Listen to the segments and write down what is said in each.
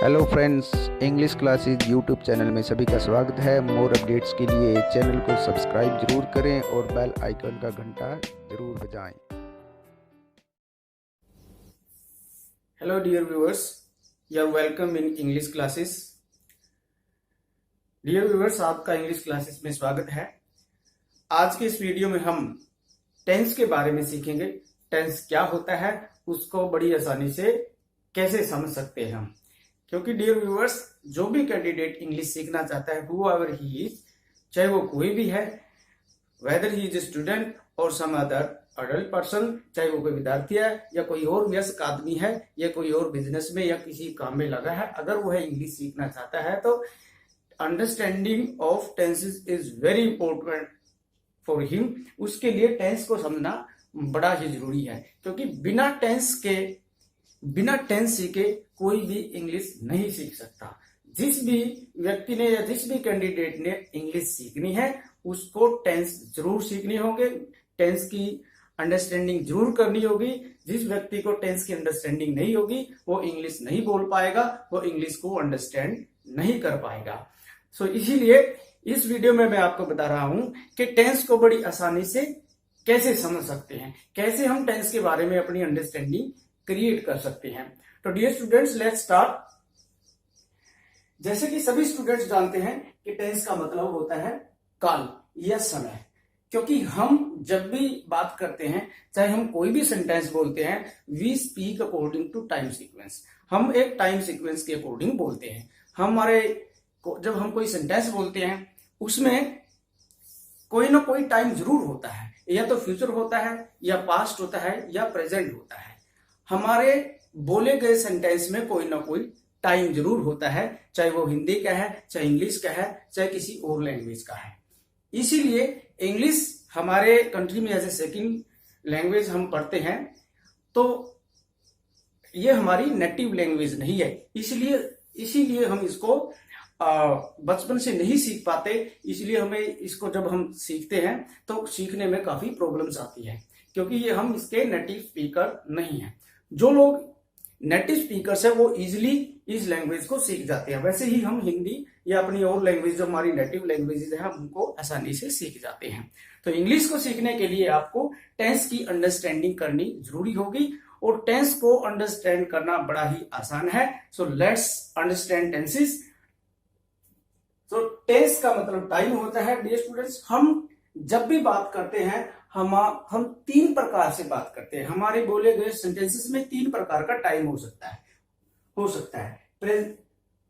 Hello friends, English classes YouTube channel में सभी का स्वागत है। मोर अपडेट्स के लिए चैनल को सब्सक्राइब जरूर करें और बेल आइकन का घंटा जरूर बजाएं। Hello dear viewers, you are welcome in English classes. Dear viewers, आपका इंग्लिश क्लासेस में स्वागत है। आज के इस वीडियो में हम टेंस के बारे में सीखेंगे। टेंस क्या होता है, उसको बड़ी आसानी से कैसे समझ सकते हैं हम। क्योंकि डियर व्यूअर्स, जो भी कैंडिडेट इंग्लिश सीखना चाहता है, whoever he is, चाहे वो कोई भी है, whether he is a student or some other adult person, चाहे वो कोई विद्यार्थी है या कोई और वयस्क आदमी है या कोई और बिजनेस में या किसी काम में लगा है, अगर वो है इंग्लिश सीखना चाहता है तो understanding of tenses is very important for him. उसके लिए टेंस को समझना बड़ा ही जरूरी है, क्योंकि बिना टेंस सीखे कोई भी इंग्लिश नहीं सीख सकता। जिस भी व्यक्ति ने या जिस भी कैंडिडेट ने इंग्लिश सीखनी है, उसको टेंस जरूर सीखनी होगी, टेंस की अंडरस्टैंडिंग जरूर करनी होगी। जिस व्यक्ति को टेंस की अंडरस्टैंडिंग नहीं होगी, वो इंग्लिश नहीं बोल पाएगा, वो इंग्लिश को अंडरस्टैंड नहीं कर पाएगा। सो इसीलिए इस वीडियो में मैं आपको बता रहा हूं कि टेंस को बड़ी आसानी से कैसे समझ सकते हैं, कैसे हम टेंस के बारे में अपनी अंडरस्टैंडिंग क्रिएट कर सकते हैं। तो डियर स्टूडेंट्स, लेट्स स्टार्ट। जैसे कि सभी स्टूडेंट्स जानते हैं कि टेंस का मतलब होता है काल या समय। क्योंकि हम जब भी बात करते हैं, चाहे हम कोई भी सेंटेंस बोलते हैं, we speak according to time sequence. हम एक टाइम सीक्वेंस के अकॉर्डिंग बोलते हैं। जब हम कोई सेंटेंस बोलते हैं, उसमें कोई ना कोई टाइम जरूर होता है, या तो फ्यूचर होता है, या पास्ट होता है, या प्रेजेंट होता है। हमारे बोले गए सेंटेंस में कोई ना कोई टाइम जरूर होता है, चाहे वो हिंदी का है, चाहे इंग्लिश का है, चाहे किसी और लैंग्वेज का है। इसीलिए इंग्लिश हमारे कंट्री में एज ए सेकंड लैंग्वेज हम पढ़ते हैं, तो ये हमारी नेटिव लैंग्वेज नहीं है। इसीलिए हम इसको बचपन से नहीं सीख पाते। इसलिए हमें इसको जब हम सीखते हैं तो सीखने में काफी प्रॉब्लम्स आती है, क्योंकि ये हम इसके नेटिव स्पीकर नहीं है। जो लोग नेटिव स्पीकर्स है, वो इजिली इस लैंग्वेज को सीख जाते हैं। वैसे ही हम हिंदी या अपनी और लैंग्वेज जो हमारी नेटिव लैंग्वेजेस है, हम उनको आसानी से सीख जाते हैं। तो इंग्लिश को सीखने के लिए आपको टेंस की अंडरस्टैंडिंग करनी जरूरी होगी, और टेंस को अंडरस्टैंड करना बड़ा ही आसान है। So let's understand tenses. तो टेंस का मतलब टाइम होता है। डियर स्टूडेंट्स, हम जब भी बात करते हैं, हम तीन प्रकार से बात करते हैं। हमारे बोले गए सेंटेंसेस में तीन प्रकार का टाइम हो सकता है।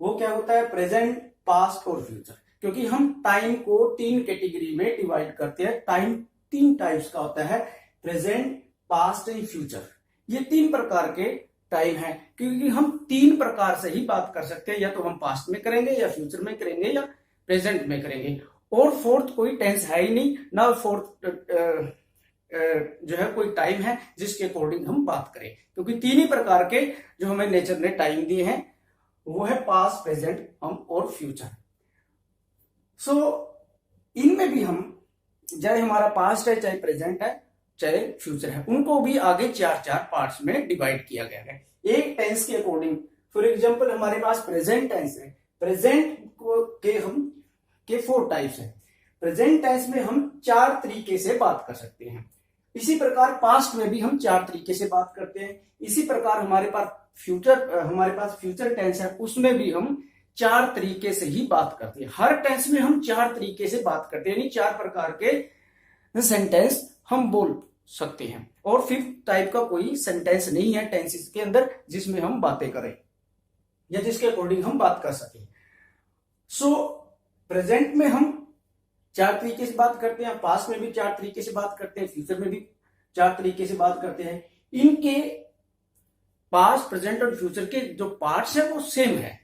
वो क्या होता है? प्रेजेंट, पास्ट और फ्यूचर। क्योंकि हम टाइम को तीन कैटेगरी में डिवाइड करते हैं। टाइम तीन टाइप्स का होता है, प्रेजेंट, पास्ट एंड फ्यूचर। ये तीन प्रकार के टाइम है, क्योंकि हम तीन प्रकार से ही बात कर सकते हैं। या तो हम पास्ट में करेंगे, या फ्यूचर में करेंगे, या प्रेजेंट में करेंगे। और फोर्थ कोई टेंस है ही नहीं, ना फोर्थ जो है कोई टाइम है जिसके अकॉर्डिंग हम बात करें। क्योंकि तीन ही प्रकार के जो हमें नेचर ने टाइम दिए हैं, वो है पास्ट, प्रेजेंट और फ्यूचर। सो इनमें भी हम, चाहे हमारा पास्ट है, चाहे प्रेजेंट है, चाहे फ्यूचर है, उनको भी आगे चार चार पार्ट्स में डिवाइड किया गया है एक टेंस के अकॉर्डिंग। फॉर एग्जाम्पल, हमारे पास प्रेजेंट टेंस है। प्रेजेंट के फोर टाइप्स है। प्रेजेंट टेंस में हम चार तरीके से बात कर सकते हैं। इसी प्रकार पास्ट में भी हम चार तरीके से बात करते हैं। इसी प्रकार हमारे पास फ्यूचर टेंस है, उसमें भी हम चार तरीके से ही बात करते हैं। हर टेंस में हम चार तरीके से बात करते हैं, यानी चार प्रकार के सेंटेंस हम बोल सकते हैं। और फिफ्थ टाइप का कोई सेंटेंस नहीं है टेंसेस के अंदर जिसमें हम बातें करें या जिसके अकॉर्डिंग हम बात कर सकें। सो प्रेजेंट में हम चार तरीके से बात करते हैं, पास्ट में भी चार तरीके से बात करते हैं, फ्यूचर में भी चार तरीके से बात करते हैं। इनके पास्ट, प्रेजेंट और फ्यूचर के जो पार्ट्स है वो सेम है।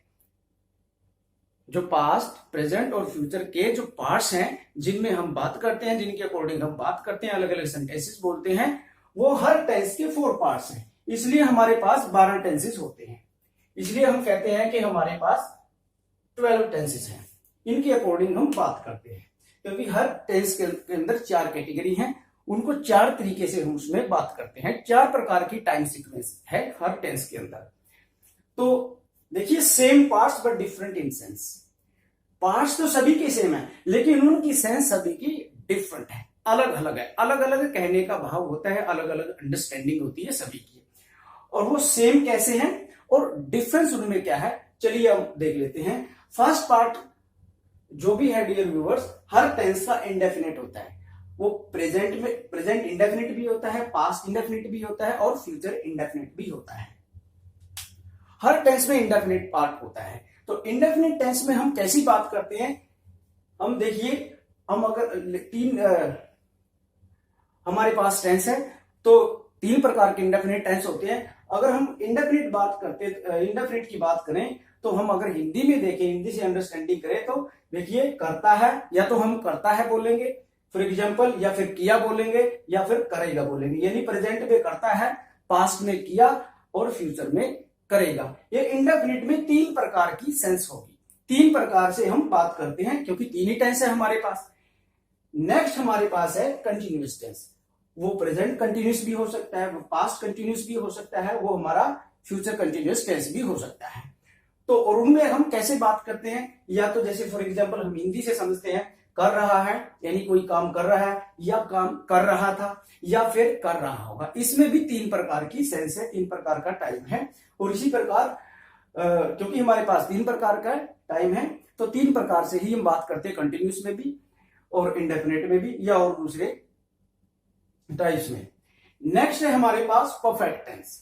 जो पास्ट, प्रेजेंट और फ्यूचर के जो पार्ट्स हैं जिनमें हम बात करते हैं, जिनके अकॉर्डिंग हम बात करते हैं, अलग अलग सेंटेंसेस बोलते हैं, वो हर टेंस के फोर पार्ट्स हैं। इसलिए हमारे पास 12 टेंसेस होते हैं। इसलिए हम कहते हैं कि हमारे पास 12 टेंसेस हैं। इनके अकॉर्डिंग हम बात करते हैं, क्योंकि हर टेंस के अंदर चार कैटेगरी हैं, उनको चार तरीके से हम उसमें बात करते हैं। चार प्रकार की टाइम सीक्वेंस है हर टेंस के अंदर। तो देखिए same parts but different in sense. Parts तो सभी के सेम है लेकिन उनकी सेंस सभी की डिफरेंट है, अलग अलग है। अलग अलग कहने का भाव होता है, अलग अलग अंडरस्टैंडिंग होती है सभी की। और वो सेम कैसे हैं और डिफरेंस उनमें क्या है, चलिए अब देख लेते हैं। फर्स्ट पार्ट जो भी है डियर व्यूअर्स, हर टेंस का इंडेफिनिट होता है। वो प्रेजेंट इंडेफिनिट भी होता है, पास्ट इंडेफिनिट भी होता है और फ्यूचर इंडेफिनिट भी होता है। हर टेंस में इंडेफिनिट पार्ट होता है। तो इंडेफिनिट टेंस में हम कैसी बात करते हैं, हम देखिए, हम अगर हमारे पास टेंस है तो 3 प्रकार के इंडेफिनिट टेंस होते हैं। अगर हम इंडेफिनिट की बात करें तो हम अगर हिंदी में देखें, हिंदी से अंडरस्टैंडिंग करें तो देखिए करता है, या तो हम करता है बोलेंगे फॉर एग्जाम्पल, या फिर किया बोलेंगे, या फिर करेगा बोलेंगे। यानी प्रेजेंट में करता है, पास्ट में किया और फ्यूचर में करेगा। ये इंडेफिनिट में 3 प्रकार की सेंस होगी। 3 प्रकार से हम बात करते हैं क्योंकि 3 ही टेंस है हमारे पास। नेक्स्ट हमारे पास है कंटिन्यूअस टेंस। वो प्रेजेंट कंटिन्यूअस भी हो सकता है, वो पास्ट कंटिन्यूअस भी हो सकता है, वो हमारा फ्यूचर कंटिन्यूअस टेंस भी हो सकता है। तो और उनमें हम कैसे बात करते हैं, या तो जैसे फॉर एग्जांपल हम हिंदी से समझते हैं, कर रहा है यानी कोई काम कर रहा है, या काम कर रहा था, या फिर कर रहा होगा। इसमें भी 3 प्रकार की सेंस है, 3 प्रकार का टाइम है। और इसी प्रकार क्योंकि हमारे पास 3 प्रकार का टाइम है तो 3 प्रकार से ही हम बात करते हैं, कंटिन्यूअस में भी और इंडेफिनिट में भी, या और दूसरे टाइप्स में। नेक्स्ट है हमारे पास परफेक्ट टेंस।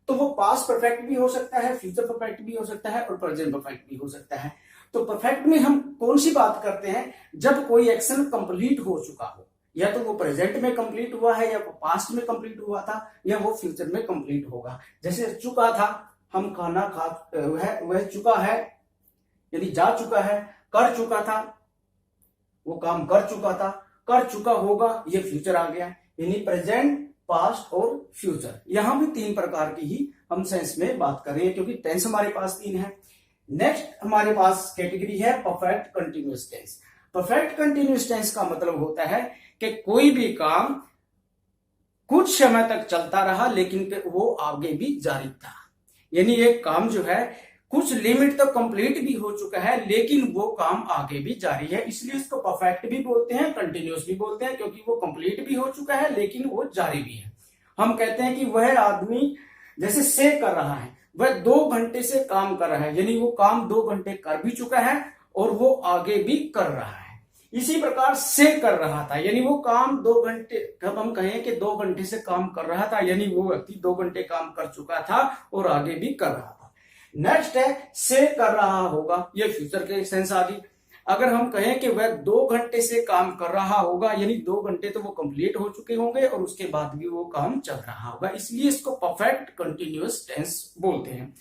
तो वो पास्ट परफेक्ट भी हो सकता है, फ्यूचर परफेक्ट भी हो सकता है और प्रेजेंट परफेक्ट भी हो सकता है। तो परफेक्ट में हम कौन सी बात करते हैं, जब कोई एक्शन कंप्लीट हो चुका हो, या तो वो प्रेजेंट में कंप्लीट हुआ है, या वो पास्ट में कंप्लीट हुआ था, या वो फ्यूचर में कंप्लीट होगा। जैसे चुका था, हम खाना खा वह चुका है यानी जा चुका है, कर चुका था, वो काम कर चुका था, कर चुका होगा, ये फ्यूचर आ गया। यानी प्रेजेंट, पास्ट और फ्यूचर। यहां भी 3 प्रकार की ही हम सेंस में बात कर रहे हैं क्योंकि टेंस हमारे पास 3 है। नेक्स्ट हमारे पास कैटेगरी है perfect continuous tense. Perfect continuous tense का मतलब होता है कि कोई भी काम कुछ समय तक चलता रहा लेकिन वो आगे भी जारी था। यानी एक काम जो है कुछ लिमिट तक कंप्लीट भी हो चुका है लेकिन वो काम आगे भी जारी है, इसलिए इसको परफेक्ट भी बोलते हैं, कंटिन्यूअस भी बोलते हैं, क्योंकि वो कंप्लीट भी हो चुका है लेकिन वो जारी भी है। हम कहते हैं कि वह आदमी जैसे से कर रहा है, वह 2 घंटे से काम कर रहा है, यानी वो काम 2 घंटे कर भी चुका है और वो आगे भी कर रहा है। इसी प्रकार से कर रहा था, यानी वो काम 2 घंटे, जब हम कहें कि 2 घंटे से काम कर रहा था, यानी वो व्यक्ति 2 घंटे काम कर चुका था और आगे भी कर रहा था। नेक्स्ट है से कर रहा होगा, ये फ्यूचर के सेंस आ गई। अगर हम कहें कि वह 2 घंटे से काम कर रहा होगा, यानी 2 घंटे तो वो कंप्लीट हो चुके होंगे और उसके बाद भी वो काम चल रहा होगा, इसलिए इसको परफेक्ट कंटिन्यूअस टेंस बोलते हैं।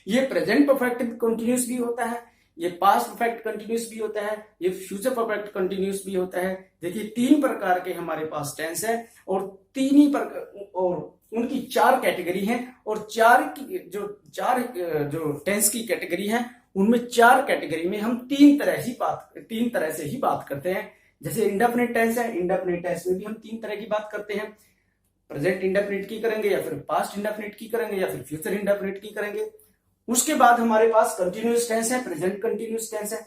ये प्रेजेंट परफेक्ट कंटिन्यूअस भी होता है, ये पास्ट परफेक्ट कंटिन्यूअस भी होता है, ये फ्यूचर परफेक्ट कंटिन्यूअस भी होता है। देखिए 3 प्रकार के हमारे पास टेंस है और 3 ही और उनकी 4 कैटेगरी हैं, और 4 जो टेंस की कैटेगरी है उनमें 4 कैटेगरी में हम 3 तरह से ही बात करते हैं। जैसे इंडेफिनिट टेंस है, इंडेफिनिट टेंस में भी हम 3 तरह की बात करते हैं। प्रेजेंट इंडेफिनिट की करेंगे, या फिर पास्ट इंडेफिनिट की करेंगे, या फिर फ्यूचर इंडेफिनिट की करेंगे। उसके बाद हमारे पास कंटिन्यूअस टेंस है, प्रेजेंट कंटिन्यूअस टेंस है,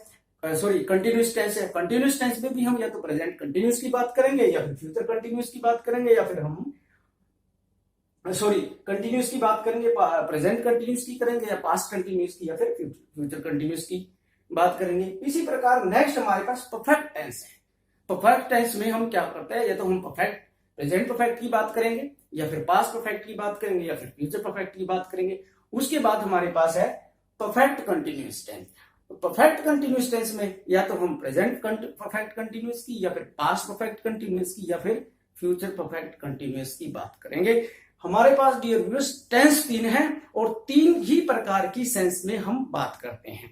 कंटिन्यूअस टेंस है। कंटिन्यूअस टेंस में भी हम या तो प्रेजेंट कंटिन्यूअस की बात करेंगे, या फिर फ्यूचर कंटिन्यूअस की बात करेंगे, या फिर हम कंटिन्यूअस की बात करेंगे, प्रेजेंट कंटिन्यूअस की करेंगे, या पास्ट कंटिन्यूअस की, या फिर फ्यूचर कंटिन्यूअस की बात करेंगे। इसी प्रकार नेक्स्ट हमारे पास परफेक्ट टेंस है। परफेक्ट टेंस में हम क्या करते हैं, या तो हम प्रेजेंट परफेक्ट की बात करेंगे, या फिर पास्ट परफेक्ट की बात करेंगे, या फिर फ्यूचर परफेक्ट की बात करेंगे। उसके बाद हमारे पास है perfect continuous tense. Perfect continuous tense में या तो हम प्रेजेंट परफेक्ट कंटिन्यूअस की, या फिर पास्ट परफेक्ट कंटिन्यूअस की, या फिर फ्यूचर परफेक्ट कंटिन्यूअस की बात करेंगे। हमारे पास डियर व्यूअर्स टेंस 3 है और 3 ही प्रकार की सेंस में हम बात करते हैं,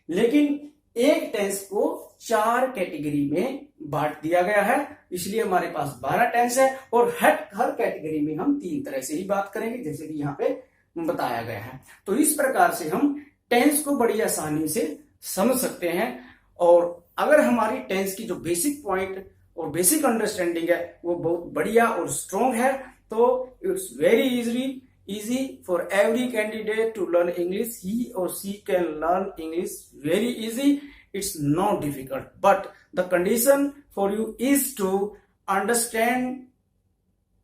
लेकिन एक टेंस को 4 कैटेगरी में बांट दिया गया है, इसलिए हमारे पास 12 टेंस है और हर कैटेगरी में हम 3 तरह से ही बात करेंगे, जैसे कि यहाँ पे बताया गया है। तो इस प्रकार से हम टेंस को बड़ी आसानी से समझ सकते हैं, और अगर हमारी टेंस की जो बेसिक पॉइंट और बेसिक अंडरस्टैंडिंग है वो बहुत बढ़िया और स्ट्रॉन्ग है, तो it's very easily easy for every candidate to learn English. He or she can learn English very easy. It's not difficult, but the condition for you is to understand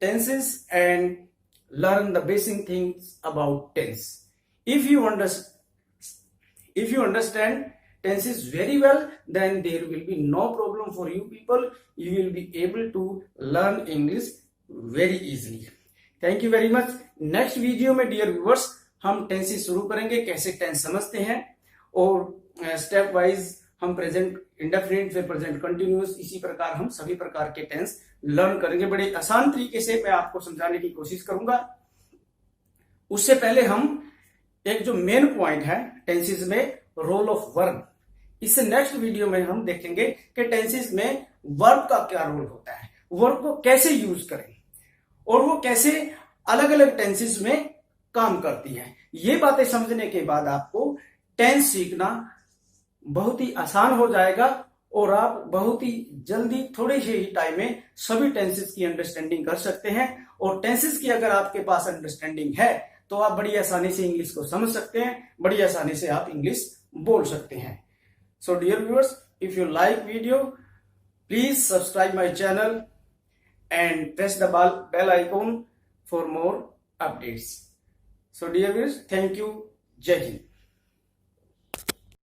tenses and learn the basic things about tense. If you understand tenses very well, then there will be no problem for you people. You will be able to learn English very easily. Thank you very much. Next video में dear viewers हम tenses शुरू करेंगे, कैसे tense समझते हैं, और step wise हम present indefinite फिर प्रेजेंट कंटिन्यूअस, इसी प्रकार हम सभी प्रकार के टेंस लर्न करेंगे। बड़े आसान तरीके से मैं आपको समझाने की कोशिश करूंगा। उससे पहले हम एक जो मेन पॉइंट है टेंसेस में, रोल ऑफ वर्ब, इससे नेक्स्ट वीडियो में हम देखेंगे कि टेंसेस में वर्ब का क्या रोल होता है, वर्ब को कैसे यूज करें और वो कैसे अलग अलग टेंसेस में काम करती है। ये बातें समझने के बाद आपको टेंस सीखना बहुत ही आसान हो जाएगा और आप बहुत ही जल्दी थोड़े से ही टाइम में सभी टेंसेस की अंडरस्टैंडिंग कर सकते हैं। और टेंसेस की अगर आपके पास अंडरस्टैंडिंग है तो आप बड़ी आसानी से इंग्लिश को समझ सकते हैं, बड़ी आसानी से आप इंग्लिश बोल सकते हैं। So dear viewers, if you like video, please subscribe my channel and press the bell icon for more updates. So dear viewers, thank you. Jai Hind.